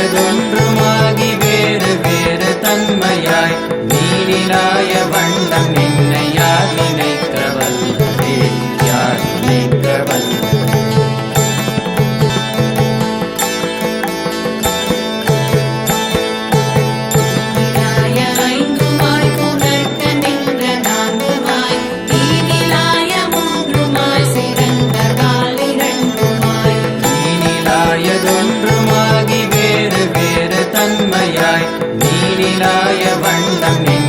நீனிலாயதொன்றுமாகி வேறு வேறு தன்மையாய் நீனிலாய வண்ணம் நின்னை யார் நினைக்க வல்லதே யார் நினைக்க வல்லதே நீனிலாய வண்ணம்